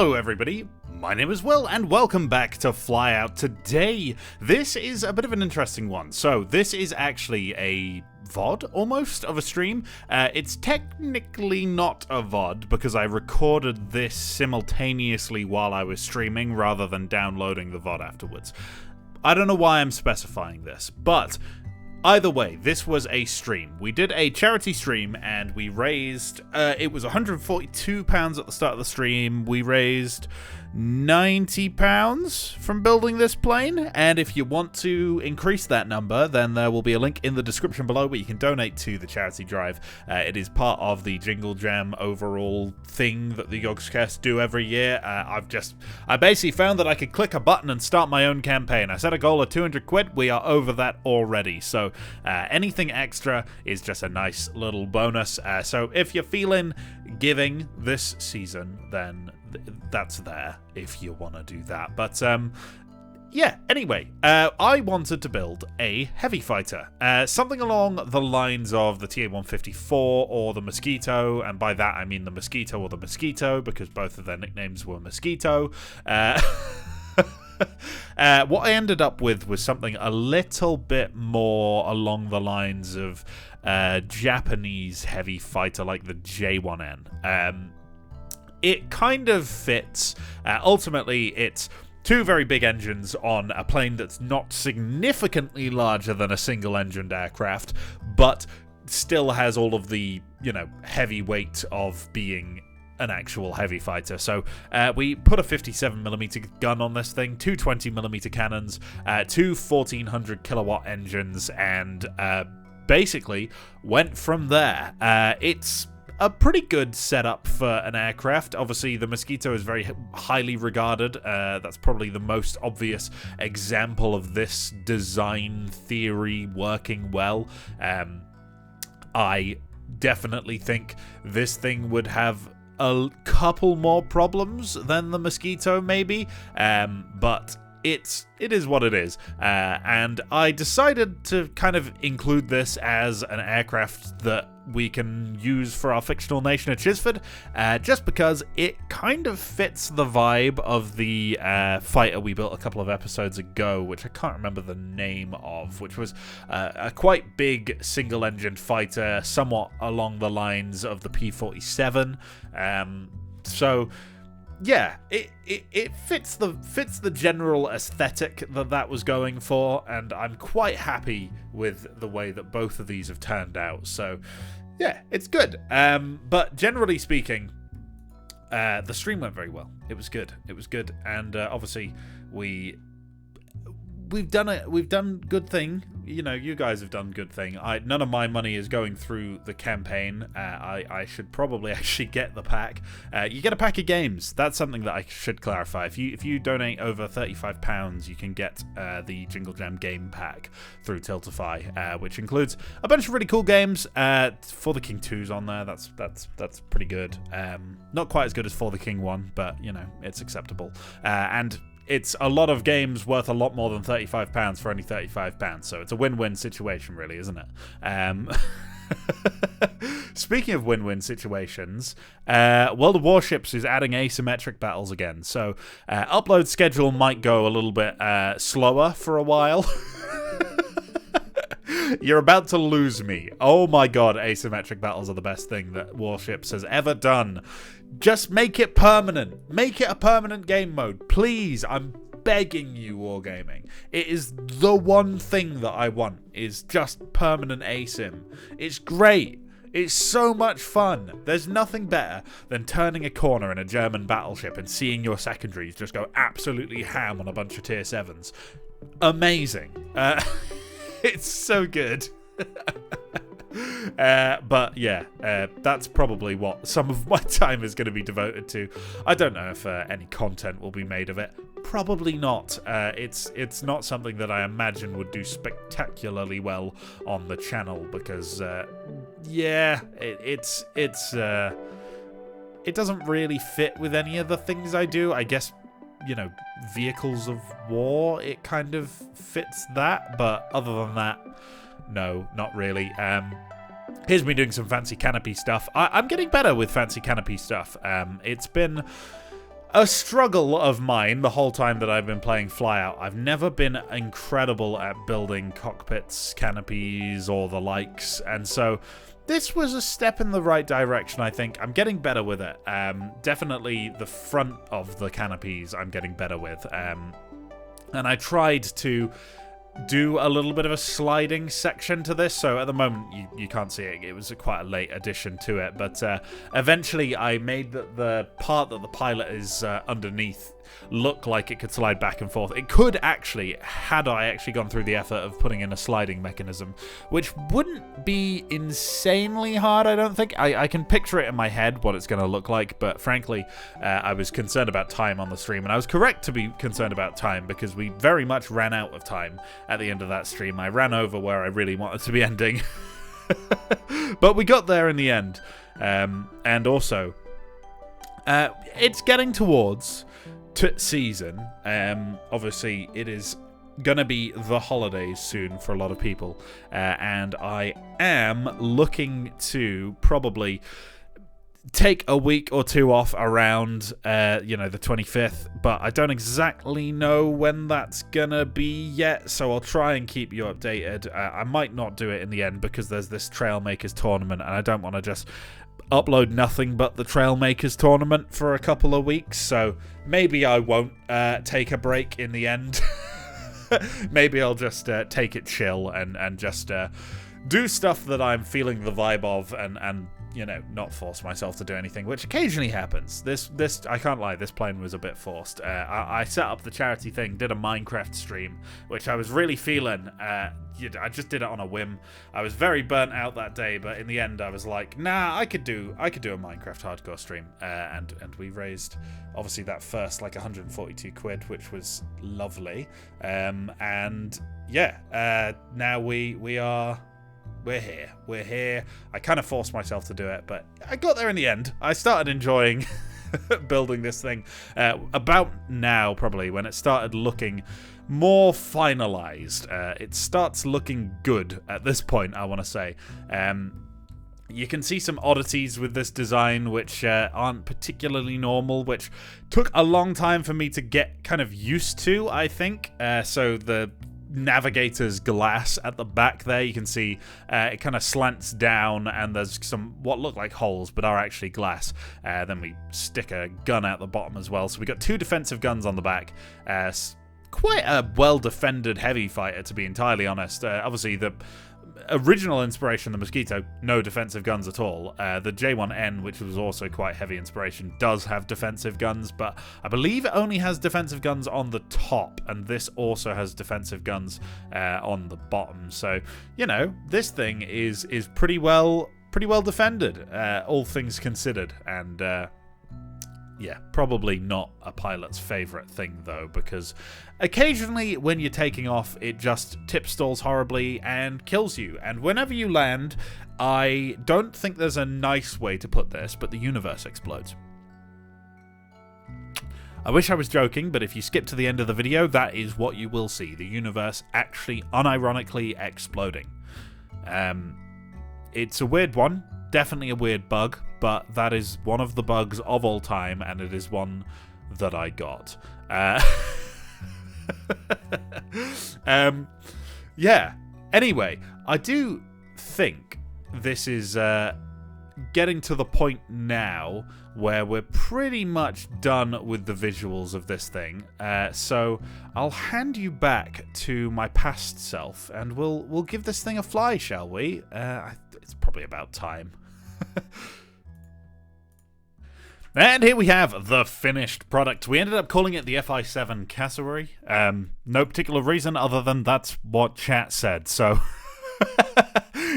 Hello everybody, my name is Will and welcome back to Flyout. Today, this is a bit of an interesting one. So this is actually a VOD almost of a stream. It's technically not a VOD because I recorded this simultaneously while I was streaming rather than downloading the VOD afterwards. I don't know why I'm specifying this, but either way, this was a stream. We did a charity stream and we raised, it was £142 at the start of the stream. We raised £90 from building this plane. And if you want to increase that number, then there will be a link in the description below where you can donate to the charity drive. It is part of the Jingle Jam overall thing that the Yogscast do every year. I basically found that I could click a button and start my own campaign. I set a goal of 200 quid. We are over that already. So anything extra is just a nice little bonus. So if you're feeling giving this season, then that's there if you want to do that. But yeah, anyway, I wanted to build a heavy fighter. Something along the lines of the TA-154 or the Mosquito, and by that I mean the Mosquito or the Mosquito, because both of their nicknames were Mosquito. What I ended up with was something a little bit more along the lines of Japanese heavy fighter like the J1N. It kind of fits. Ultimately, it's two very big engines on a plane that's not significantly larger than a single-engined aircraft, but still has all of the, heavy weight of being an actual heavy fighter. So we put a 57mm gun on this thing, two 20mm cannons, two 1400 kilowatt engines, and basically went from there. It's a pretty good setup for an aircraft. Obviously, the Mosquito is very highly regarded. That's probably the most obvious example of this design theory working well. I definitely think this thing would have a couple more problems than the Mosquito, maybe, but it is what it is, and I decided to kind of include this as an aircraft that we can use for our fictional nation of Chisford, just because it kind of fits the vibe of the fighter we built a couple of episodes ago, which I can't remember the name of, which was a quite big single-engined fighter, somewhat along the lines of the P-47. So yeah, it fits the general aesthetic that was going for, and I'm quite happy with the way that both of these have turned out. So yeah, it's good. But generally speaking, the stream went very well. It was good, and obviously we've done good thing. You guys have done good thing. None of my money is going through the campaign. I should probably actually get the pack. You get a pack of games. That's something that I should clarify. If you donate over £35, you can get the Jingle Jam game pack through Tiltify, which includes a bunch of really cool games. For the King 2's on there. That's pretty good. Not quite as good as For the King 1, but it's acceptable. And it's a lot of games worth a lot more than £35 for only £35, so it's a win-win situation, really, isn't it? Speaking of win-win situations, World of Warships is adding asymmetric battles again, so upload schedule might go a little bit slower for a while. You're about to lose me. Oh my god, asymmetric battles are the best thing that Warships has ever done. Just make it permanent. Make it a permanent game mode. Please, I'm begging you, Wargaming. It is the one thing that I want, is just permanent asym. It's great. It's so much fun. There's nothing better than turning a corner in a German battleship and seeing your secondaries just go absolutely ham on a bunch of tier 7s. Amazing. It's so good. But yeah, that's probably what some of my time is going to be devoted to. I don't know if any content will be made of it. Probably not. It's not something that I imagine would do spectacularly well on the channel because yeah, it doesn't really fit with any of the things I do. I guess vehicles of war, it kind of fits that, but other than that, no, not really. Here's me doing some fancy canopy stuff. I'm getting better with fancy canopy stuff. It's been a struggle of mine the whole time that I've been playing Flyout. I've never been incredible at building cockpits, canopies, or the likes, and so this was a step in the right direction, I think. I'm getting better with it. Definitely the front of the canopies I'm getting better with. And I tried to do a little bit of a sliding section to this, so at the moment you can't see it. It was quite a late addition to it, but eventually I made the part that the pilot is underneath look like it could slide back and forth. It could actually, had I actually gone through the effort of putting in a sliding mechanism, which wouldn't be insanely hard, I don't think. I can picture it in my head what it's going to look like, but frankly, I was concerned about time on the stream, and I was correct to be concerned about time because we very much ran out of time at the end of that stream. I ran over where I really wanted to be ending, but we got there in the end. And also, it's getting towards season. Obviously it is gonna be the holidays soon for a lot of people, and I am looking to probably take a week or two off around the 25th, but I don't exactly know when that's gonna be yet, so I'll try and keep you updated. I might not do it in the end because there's this Trailmakers tournament, and I don't want to just upload nothing but the Trailmakers tournament for a couple of weeks, so maybe I won't take a break in the end. Maybe I'll just take it chill and just do stuff that I'm feeling the vibe of, and not force myself to do anything, which occasionally happens. This I can't lie, this plane was a bit forced. I set up the charity thing, did a Minecraft stream, which I was really feeling. I just did it on a whim. I was very burnt out that day, but in the end I was like, nah, I could do a Minecraft hardcore stream, and we raised obviously that first like 142 quid, which was lovely. And yeah, now we're here. I kind of forced myself to do it, but I got there in the end. I started enjoying building this thing about now, probably, when it started looking more finalized. It starts looking good at this point, I want to say. You can see some oddities with this design which aren't particularly normal, which took a long time for me to get kind of used to, I think. So the navigator's glass at the back there, you can see it kind of slants down, and there's some what look like holes but are actually glass. Then we stick a gun out the bottom as well, so we got two defensive guns on the back. Quite a well-defended heavy fighter, to be entirely honest. Obviously the original inspiration, the Mosquito, no defensive guns at all. The J1N, which was also quite heavy inspiration, does have defensive guns, but I believe it only has defensive guns on the top, and this also has defensive guns on the bottom. So, this thing is pretty well defended, all things considered, and yeah, probably not a pilot's favourite thing, though, because occasionally when you're taking off, it just tip stalls horribly and kills you. And whenever you land, I don't think there's a nice way to put this, but the universe explodes. I wish I was joking, but if you skip to the end of the video, that is what you will see. The universe actually unironically exploding. It's a weird one. Definitely a weird bug, but that is one of the bugs of all time, and it is one that I got. Yeah. Anyway, I do think this is getting to the point now where we're pretty much done with the visuals of this thing. So I'll hand you back to my past self, and we'll give this thing a fly, shall we? It's probably about time. And here we have the finished product. We ended up calling it the FI7 Cassowary. No particular reason other than that's what chat said. So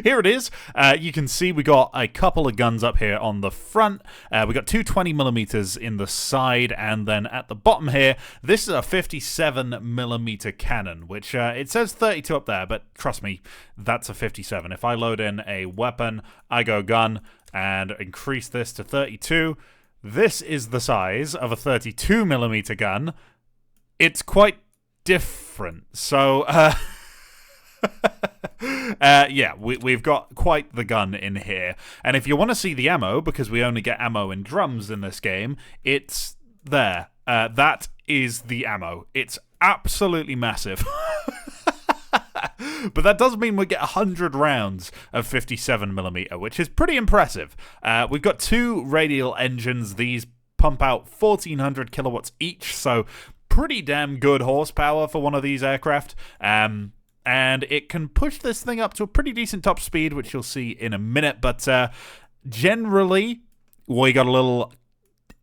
here it is. You can see we got a couple of guns up here on the front. We got two 20mm in the side, and then at the bottom here, this is a 57mm cannon, which it says 32 up there, but trust me, that's a 57. If I load in a weapon, I go gun, and increase this to 32, this is the size of a 32mm gun. It's quite different. So, yeah, we've got quite the gun in here. And if you want to see the ammo, because we only get ammo in drums in this game, it's there. That is the ammo. It's absolutely massive. But that does mean we get 100 rounds of 57mm, which is pretty impressive. We've got 2 radial engines. These pump out 1400 kilowatts each, so pretty damn good horsepower for one of these aircraft. And it can push this thing up to a pretty decent top speed, which you'll see in a minute. But generally, we got a little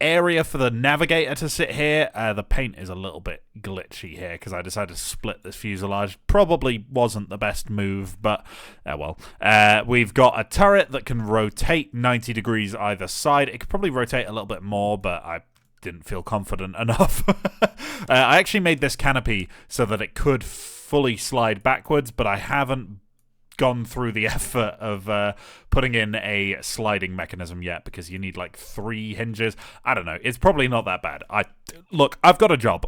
area for the navigator to sit here. The paint is a little bit glitchy here because I decided to split this fuselage. Probably wasn't the best move, but well. We've got a turret that can rotate 90 degrees either side. It could probably rotate a little bit more, but I didn't feel confident enough. I actually made this canopy so that it could fully slide backwards, but I haven't gone through the effort of putting in a sliding mechanism yet because you need like 3 hinges. I don't know. It's probably not that bad. Look, I've got a job.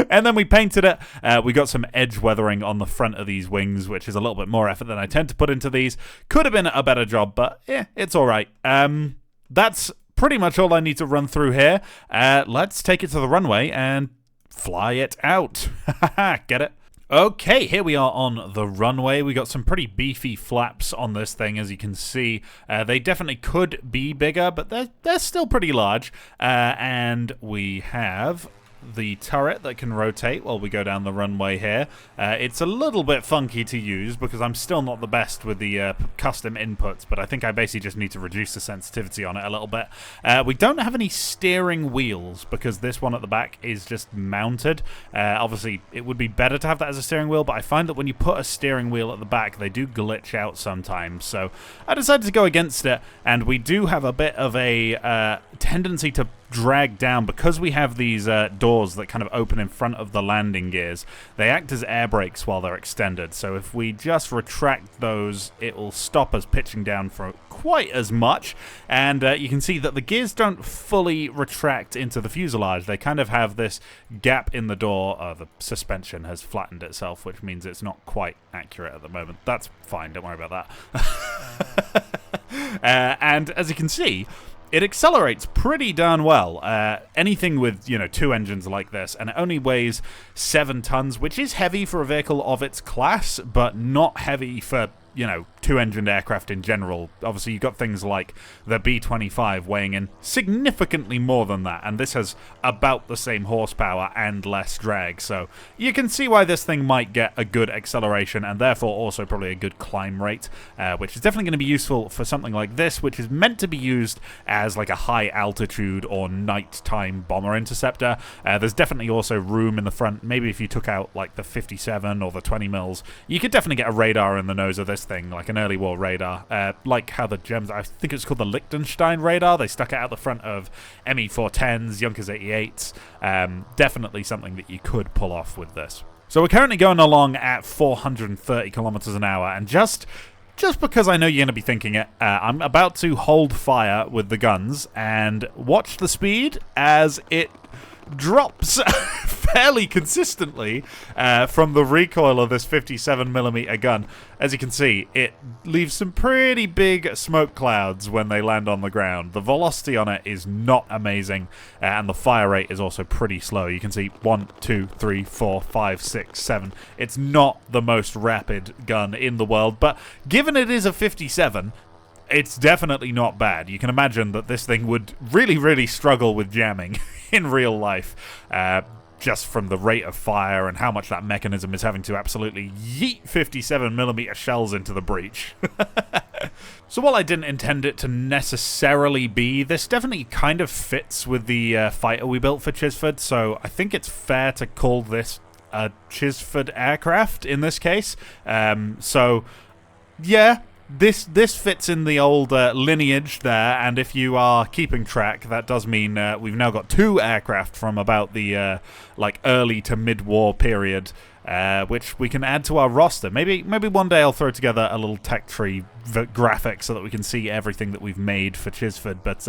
And then we painted it. We got some edge weathering on the front of these wings, which is a little bit more effort than I tend to put into these. Could have been a better job, but yeah, it's all right. That's pretty much all I need to run through here. Let's take it to the runway and fly it out. Get it? Okay, here we are on the runway. We got some pretty beefy flaps on this thing, as you can see. They definitely could be bigger, but they're still pretty large. And we have the turret that can rotate while we go down the runway here. It's a little bit funky to use because I'm still not the best with the custom inputs, but I think I basically just need to reduce the sensitivity on it a little bit. We don't have any steering wheels because this one at the back is just mounted. Obviously, it would be better to have that as a steering wheel, but I find that when you put a steering wheel at the back, they do glitch out sometimes. So I decided to go against it, and we do have a bit of a tendency to drag down because we have these doors that kind of open in front of the landing gears. They act as air brakes while they're extended, so if we just retract those, it will stop us pitching down for quite as much. And you can see that the gears don't fully retract into the fuselage. They kind of have this gap in the door. The suspension has flattened itself, which means it's not quite accurate at the moment. That's fine, don't worry about that. And as you can see, it accelerates pretty darn well. Anything with, 2 engines like this, and it only weighs 7 tons, which is heavy for a vehicle of its class, but not heavy for, 2-engined aircraft in general. Obviously, you've got things like the B-25 weighing in significantly more than that, and this has about the same horsepower and less drag, so you can see why this thing might get a good acceleration, and therefore also probably a good climb rate, which is definitely going to be useful for something like this, which is meant to be used as like a high-altitude or nighttime bomber interceptor. There's definitely also room in the front. Maybe if you took out like the 57 or the 20 mils, you could definitely get a radar in the nose of this thing, like an early war radar, like how the Germans, I think it's called the Liechtenstein radar, they stuck it out the front of ME-410s, Junkers 88s. Definitely something that you could pull off with this. So we're currently going along at 430 kilometers an hour, and just because I know you're going to be thinking it, I'm about to hold fire with the guns and watch the speed as it drops fairly consistently from the recoil of this 57mm gun. As you can see, it leaves some pretty big smoke clouds when they land on the ground. The velocity on it is not amazing, and the fire rate is also pretty slow. You can see 1, 2, 3, 4, 5, 6, 7. It's not the most rapid gun in the world, but given it is a 57, it's definitely not bad. You can imagine that this thing would really, really struggle with jamming in real life, just from the rate of fire and how much that mechanism is having to absolutely yeet 57mm shells into the breach. So while I didn't intend it to necessarily be, this definitely kind of fits with the fighter we built for Chisford, so I think it's fair to call this a Chisford aircraft in this case. So, yeah. This fits in the old lineage there, and if you are keeping track, that does mean we've now got 2 aircraft from about the early to mid-war period, which we can add to our roster. Maybe one day I'll throw together a little tech tree graphic so that we can see everything that we've made for Chisford. But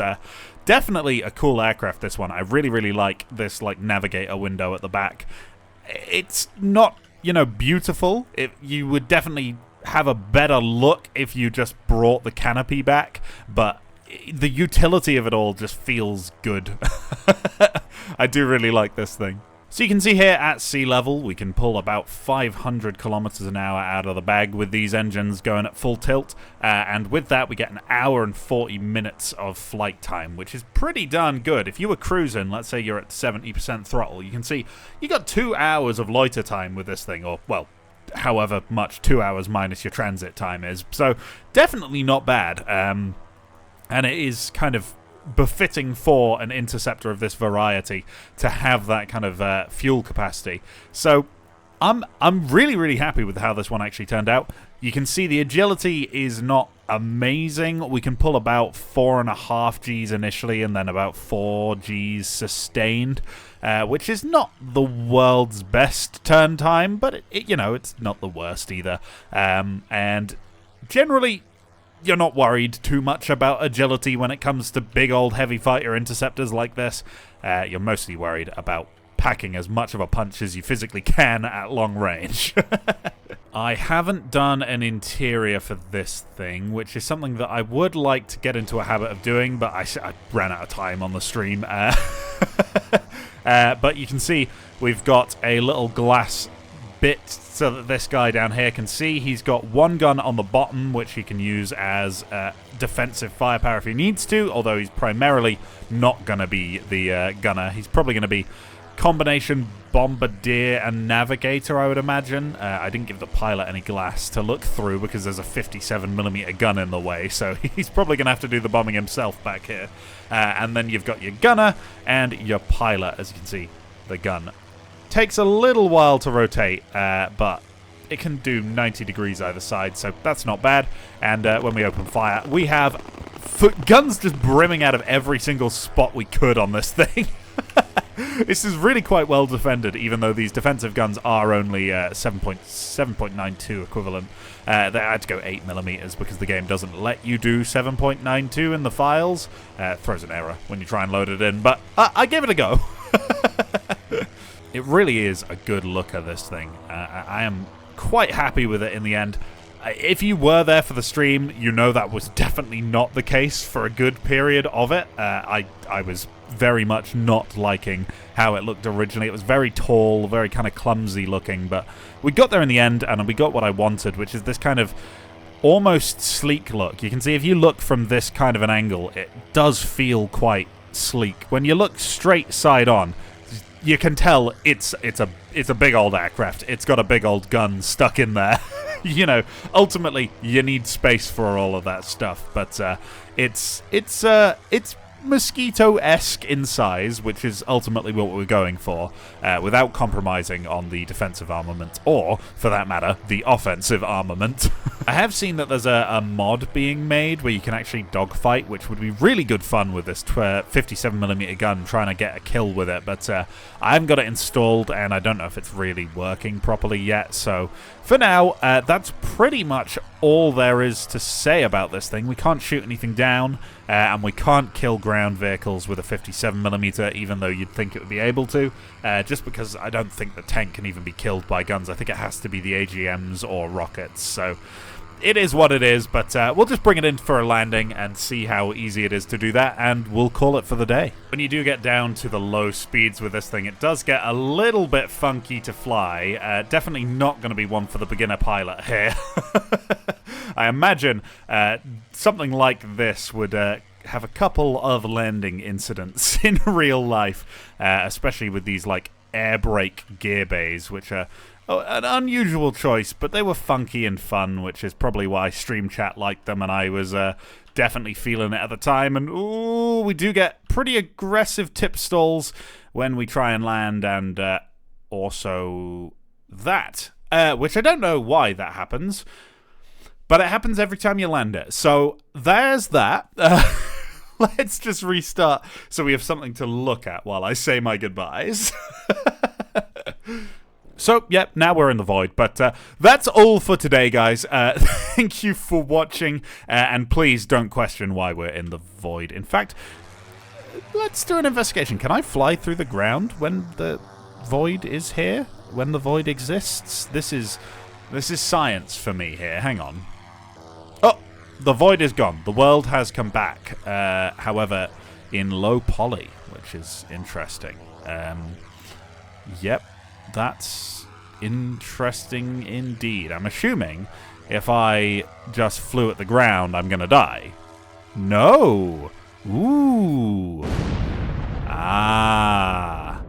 definitely a cool aircraft, this one. I really, really like this navigator window at the back. It's not, beautiful. You would definitely have a better look if you just brought the canopy back, but the utility of it all just feels good. I do really like this thing. So you can see here at sea level, we can pull about 500 kilometers an hour out of the bag with these engines going at full tilt. And with that, we get an hour and 40 minutes of flight time, which is pretty darn good. If you were cruising, let's say you're at 70% throttle, you can see you got 2 hours of loiter time with this thing, or, well, however much 2 hours minus your transit time is. So definitely not bad. And it is kind of befitting for an interceptor of this variety to have that kind of fuel capacity. So I'm really, really happy with how this one actually turned out. You can see the agility is not amazing. We can pull about 4.5 Gs initially and then about 4 Gs sustained, which is not the world's best turn time, but it's not the worst either. And generally, you're not worried too much about agility when it comes to big old heavy fighter interceptors like this. You're mostly worried about packing as much of a punch as you physically can at long range. I haven't done an interior for this thing, which is something that I would like to get into a habit of doing, but I ran out of time on the stream. But you can see we've got a little glass bit so that this guy down here can see. He's got one gun on the bottom, which he can use as defensive firepower if he needs to, although he's primarily not going to be the gunner. He's probably going to be combination bombardier and navigator, I would imagine. I didn't give the pilot any glass to look through because there's a 57mm gun in the way, so he's probably going to have to do the bombing himself back here. And then you've got your gunner and your pilot. As you can see, the gun takes a little while to rotate, but it can do 90 degrees either side, so that's not bad. And when we open fire, we have guns just brimming out of every single spot we could on this thing. This is really quite well defended, even though these defensive guns are only 7.92 equivalent. They had to go 8mm because the game doesn't let you do 7.92 in the files. Throws an error when you try and load it in, but I gave it a go. It really is a good look at this thing. I am quite happy with it in the end. If you were there for the stream, you know that was definitely not the case for a good period of it. I was very much not liking how it looked originally. It was very tall, very kind of clumsy looking, but we got there in the end, and we got what I wanted, which is this kind of almost sleek look. You can see if you look from this kind of an angle, it does feel quite sleek. When you look straight side on, you can tell it's a big old aircraft. It's got a big old gun stuck in there. Ultimately you need space for all of that stuff, but it's Mosquito-esque in size, which is ultimately what we're going for, without compromising on the defensive armament, or, for that matter, the offensive armament. I have seen that there's a mod being made where you can actually dogfight, which would be really good fun with this 57mm gun, trying to get a kill with it, but I haven't got it installed, and I don't know if it's really working properly yet, so for now, that's pretty much all there is to say about this thing. We can't shoot anything down, and we can't kill ground vehicles with a 57mm, even though you'd think it would be able to, just because I don't think the tank can even be killed by guns. I think it has to be the AGMs or rockets, so it is what it is, but we'll just bring it in for a landing and see how easy it is to do that, and we'll call it for the day. When you do get down to the low speeds with this thing, it does get a little bit funky to fly. Definitely not going to be one for the beginner pilot here. I imagine something like this would have a couple of landing incidents in real life, especially with these like air brake gear bays, which are an unusual choice, but they were funky and fun, which is probably why Stream Chat liked them, and I was definitely feeling it at the time. And ooh, we do get pretty aggressive tip stalls when we try and land, and also that, which I don't know why that happens, but it happens every time you land it. So there's that. Let's just restart so we have something to look at while I say my goodbyes. So, yep, now we're in the void, but that's all for today, guys. Thank you for watching, and please don't question why we're in the void. In fact, let's do an investigation. Can I fly through the ground when the void is here? When the void exists? This is science for me here. Hang on. Oh, the void is gone. The world has come back. However, in low poly, which is interesting. Yep, that's interesting indeed. I'm assuming if I just flew at the ground, I'm going to die. No. Ooh. Ah.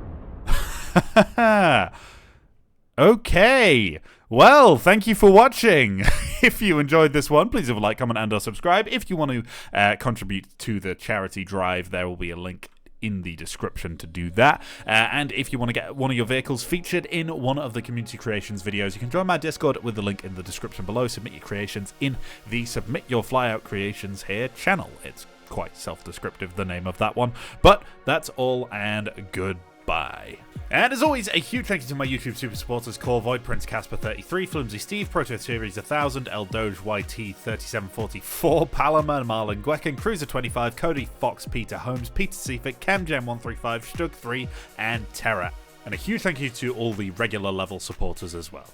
Okay. Well, thank you for watching. If you enjoyed this one, please leave a like, comment, and/or subscribe. If you want to contribute to the charity drive, there will be a link in the description to do that. And if you want to get one of your vehicles featured in one of the community creations videos, you can join my Discord with the link in the description below. Submit your creations in the Submit Your Flyout Creations Here channel. It's quite self-descriptive, the name of that one. But that's all, and goodbye. And as always, a huge thank you to my YouTube super supporters: Core Void, Prince Casper 33, Flimsy Steve, Proto Series 1000, El Doge YT 3744, Paloma, Marlon Gwekin, Cruiser 25, Cody Fox, Peter Holmes, Peter Seaford, Camjam 135, Stug 3, and Terra. And a huge thank you to all the regular level supporters as well.